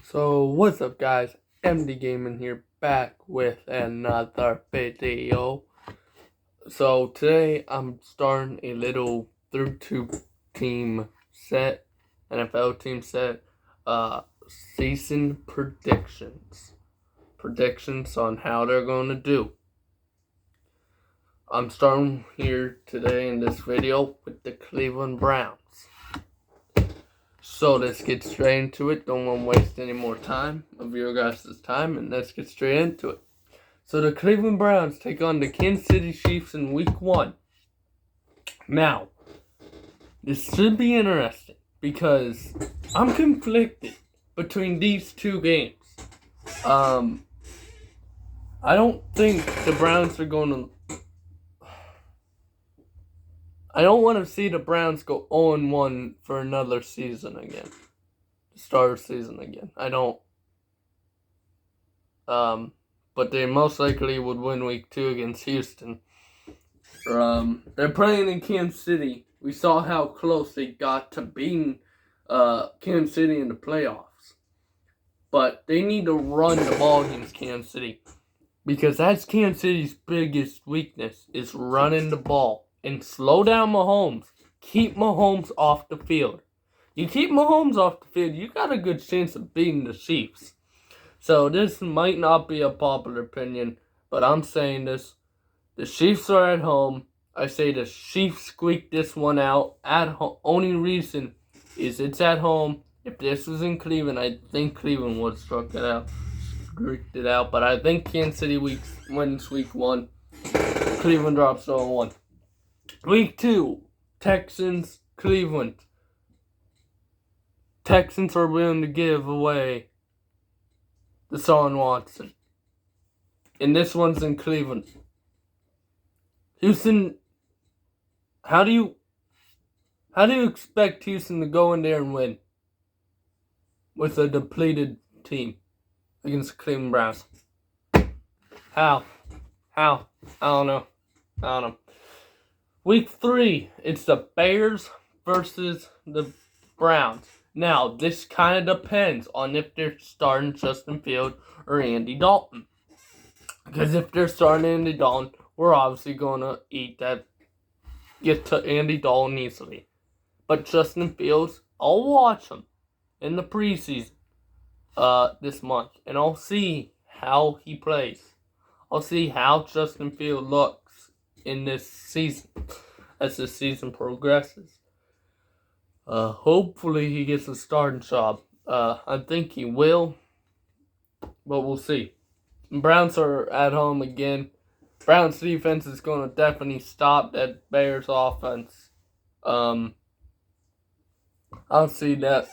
So what's up guys, MD Gaming here back with another video. So today I'm starting a little 32 team set, NFL team set, season predictions. Predictions on how they're going to do. I'm starting here today in this video with the Cleveland Browns. So let's get straight into it. Don't want to waste any more time of your guys' time, and let's get straight into it. So the Cleveland Browns take on the Kansas City Chiefs in Week 1. Now, this should be interesting because I'm conflicted between these two games. I don't think the Browns are going to... I don't want to see the Browns go 0-1 for another season again. Start of season again. I don't. But they most likely would win Week 2 against Houston. They're playing in Kansas City. We saw how close they got to beating Kansas City in the playoffs. But they need to run the ball against Kansas City. Because that's Kansas City's biggest weakness, is running the ball. And slow down Mahomes. Keep Mahomes off the field. You keep Mahomes off the field, you got a good chance of beating the Chiefs. So this might not be a popular opinion, but I'm saying this. The Chiefs are at home. I say the Chiefs squeak this one out at home. Only reason is it's at home. If this was in Cleveland, I think Cleveland would have squeaked it out. But I think Kansas City wins Week 1. Cleveland drops 0-1. Week 2, Texans, Cleveland. Texans are willing to give away Deshaun Watson. And this one's in Cleveland. Houston, how do you expect Houston to go in there and win with a depleted team against the Cleveland Browns? How? I don't know. Week 3, it's the Bears versus the Browns. Now, this kind of depends on if they're starting Justin Fields or Andy Dalton. Because if they're starting Andy Dalton, we're obviously going to get to Andy Dalton easily. But Justin Fields, I'll watch him in the preseason this month. And I'll see how he plays. I'll see how Justin Fields looks in this season as the season progresses. Hopefully he gets a starting job. I think he will, but we'll see. Browns are at home again. Browns defense is going to definitely stop that Bears offense. I don't see the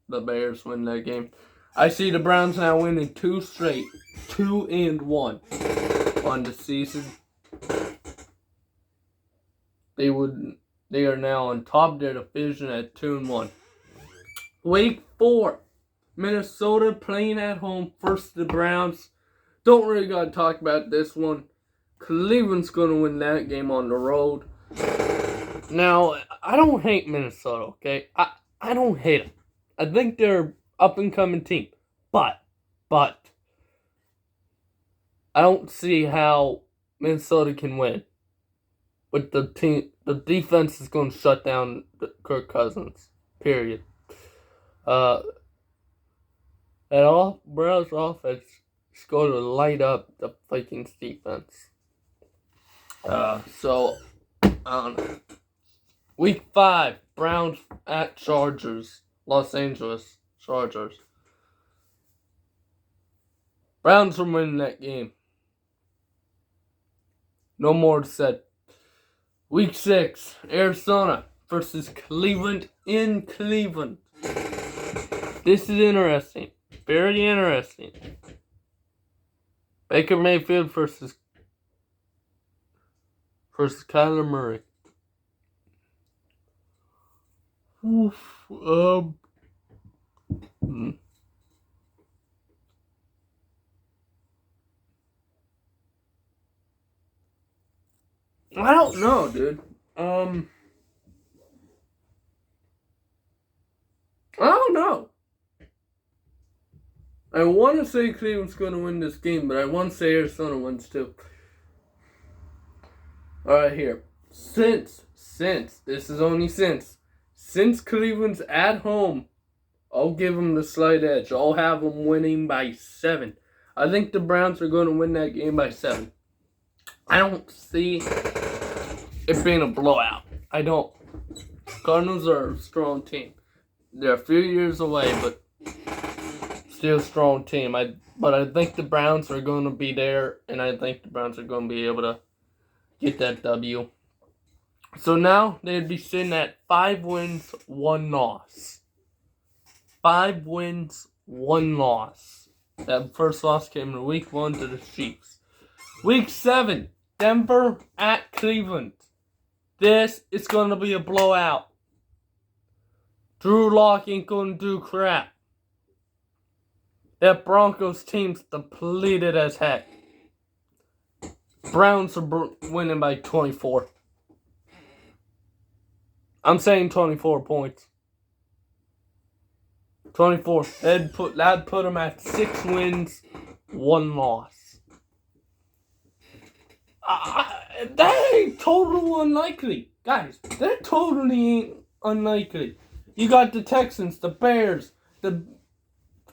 Bears win that game. I see the Browns now winning 2 straight, 2-1 on the season. They are now on top of their division at 2-1. Week 4, Minnesota playing at home versus the Browns. Don't really gotta talk about this one. Cleveland's gonna win that game on the road. Now, I don't hate Minnesota, okay? I don't hate them. I think they're an up-and-coming team. But I don't see how Minnesota can win. With the team, the defense is going to shut down Kirk Cousins. Period. That Browns offense is going to light up the Vikings defense. So I don't know. Week 5, Browns at Chargers, Los Angeles Chargers. Browns are winning that game. No more said. Week 6, Arizona versus Cleveland in Cleveland. This is interesting. Very interesting. Baker Mayfield versus Kyler Murray. I don't know, dude. I don't know. I want to say Cleveland's going to win this game, but I want to say Arizona wins too. Alright, here. Since Cleveland's at home, I'll give them the slight edge. I'll have them winning by 7. I think the Browns are going to win that game by 7. I don't see it being a blowout. I don't. Cardinals are a strong team. They're a few years away, but still a strong team. But I think the Browns are going to be there, and I think the Browns are going to be able to get that W. So now they'd be sitting at 5 wins, 1 loss. 5 wins, 1 loss. That first loss came in week 1 to the Chiefs. Week 7, Denver at Cleveland. This is going to be a blowout. Drew Lock ain't going to do crap. That Broncos team's depleted as heck. Browns are winning by 24. I'm saying 24 points. 24. That'd put them at 6 wins, 1 loss. That ain't totally unlikely. Guys, that totally ain't unlikely. You got the Texans, the Bears, the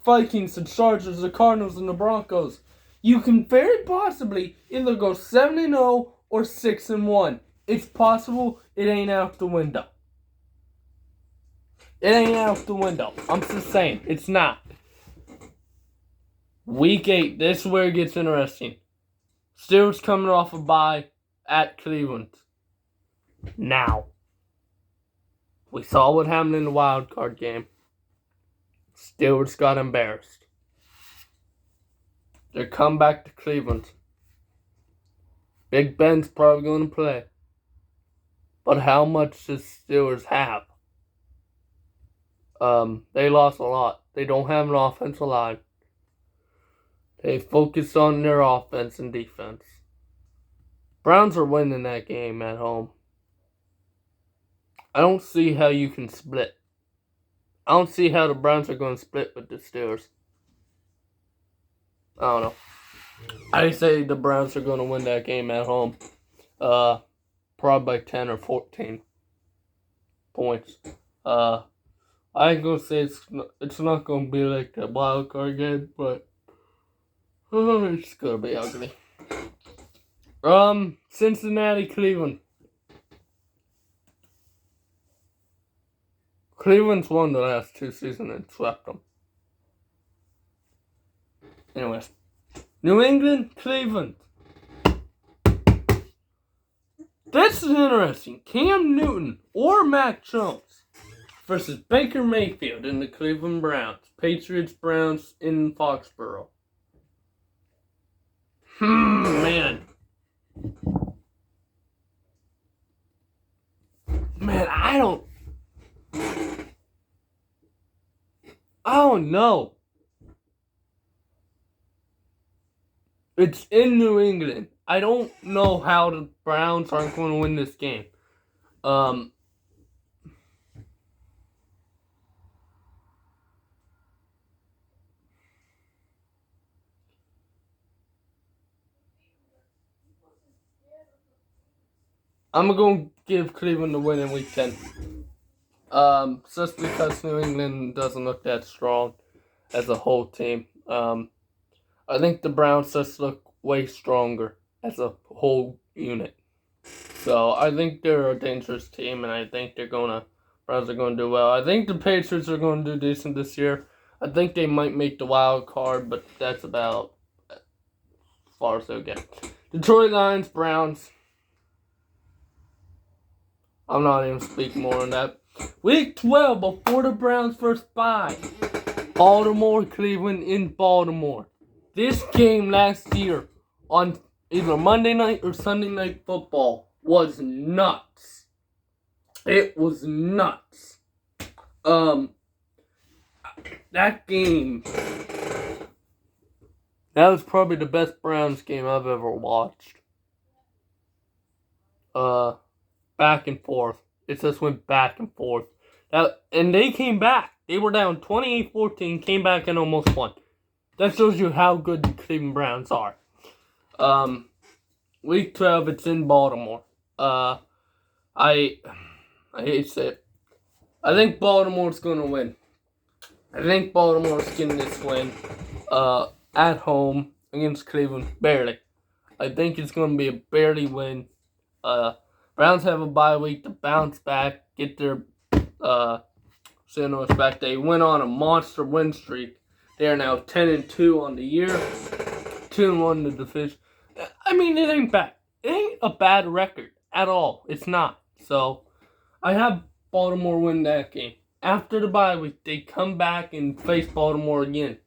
Vikings, the Chargers, the Cardinals, and the Broncos. You can very possibly either go 7-0 or 6-1. It's possible. It ain't out the window. It ain't out the window. I'm just saying. It's not. Week 8. This is where it gets interesting. Steelers coming off a bye at Cleveland. Now. We saw what happened in the wild card game. Steelers got embarrassed. They come back to Cleveland. Big Ben's probably going to play. But how much does Steelers have? They lost a lot. They don't have an offensive line. They focus on their offense and defense. Browns are winning that game at home. I don't see how you can split. I don't see how the Browns are going to split with the Steelers. I don't know. I say the Browns are going to win that game at home. Probably by 10 or 14 points. I ain't going to say it's not going to be like that wild card game, but it's going to be ugly. Cincinnati, Cleveland. Cleveland's won the last 2 seasons and swept them. Anyways. New England, Cleveland. This is interesting. Cam Newton or Mac Jones versus Baker Mayfield in the Cleveland Browns. Patriots, Browns in Foxborough. Man, I don't know. It's in New England. I don't know how the Browns aren't going to win this game. I'm going to give Cleveland the win in week 10. Just because New England doesn't look that strong as a whole team. I think the Browns just look way stronger as a whole unit. So I think they're a dangerous team, and I think Browns are going to do well. I think the Patriots are going to do decent this year. I think they might make the wild card, but that's about as far as they'll get. Detroit Lions, Browns. I'm not even speaking more on that. Week 12, before the Browns first bye. Baltimore, Cleveland in Baltimore. This game last year on either Monday night or Sunday Night Football was nuts. It was nuts. That game, that was probably the best Browns game I've ever watched. Back and forth. It just went back and forth. And they came back. They were down 28-14, came back and almost won. that shows you how good the Cleveland Browns are. Week 12, it's in Baltimore. I hate to say it. I think Baltimore's going to win. I think Baltimore's getting this win at home against Cleveland, barely. I think it's going to be a barely win. Browns have a bye week to bounce back, get their sinners back. They went on a monster win streak. They are now 10-2 on the year, 2-1 in the division. I mean, it ain't bad. It ain't a bad record at all. It's not. So, I have Baltimore win that game. After the bye week, they come back and face Baltimore again.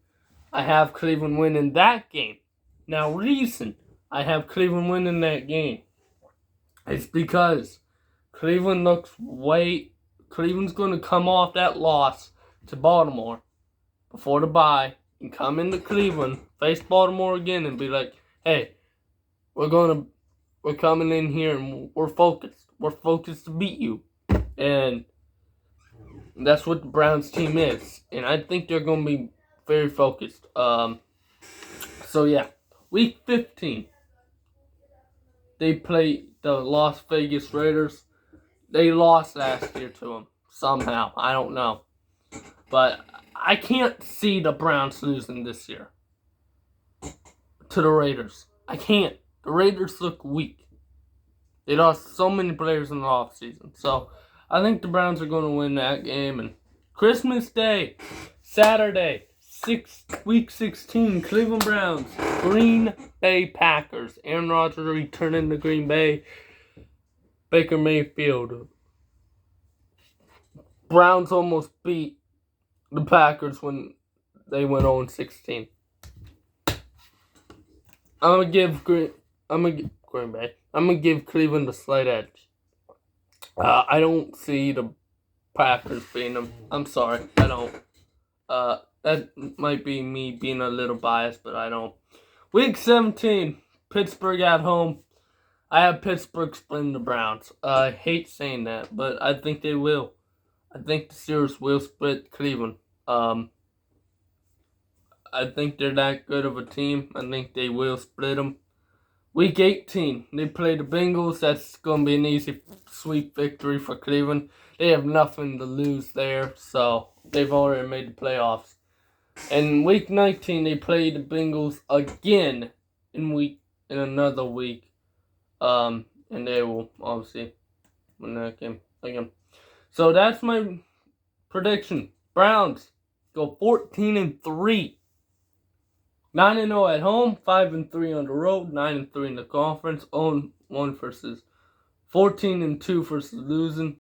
I have Cleveland winning that game. Now, reason I have Cleveland winning that game is because Cleveland's going to come off that loss to Baltimore before the bye and come into Cleveland, face Baltimore again, and be like, hey, we're coming in here and we're focused. We're focused to beat you. And that's what the Browns team is. And I think they're going to be very focused. So yeah, week 15, they play the Las Vegas Raiders. They lost last year to them somehow. I don't know. But I can't see the Browns losing this year to the Raiders. I can't. The Raiders look weak. They lost so many players in the offseason. So I think the Browns are going to win that game. And Christmas Day, Saturday, week 16, Cleveland Browns, Green Bay Packers. Aaron Rodgers returning to Green Bay. Baker Mayfield. Browns almost beat the Packers when they went 0-16. I'm gonna give Green Bay. I'm gonna give Cleveland a slight edge. I don't see the Packers beating them. I'm sorry, I don't. That might be me being a little biased, but I don't. Week 17, Pittsburgh at home. I have Pittsburgh splitting the Browns. I hate saying that, but I think they will. I think the Steelers will split Cleveland. I think they're that good of a team. I think they will split them. Week 18, they play the Bengals. That's going to be an easy sweep victory for Cleveland. They have nothing to lose there, so they've already made the playoffs. And week 19, they play the Bengals again in another week. And they will obviously win that game again. So that's my prediction. Browns go 14-3. 9-0 at home, 5-3 on the road, 9-3 in the conference, 0-1 versus 14-2 versus losing.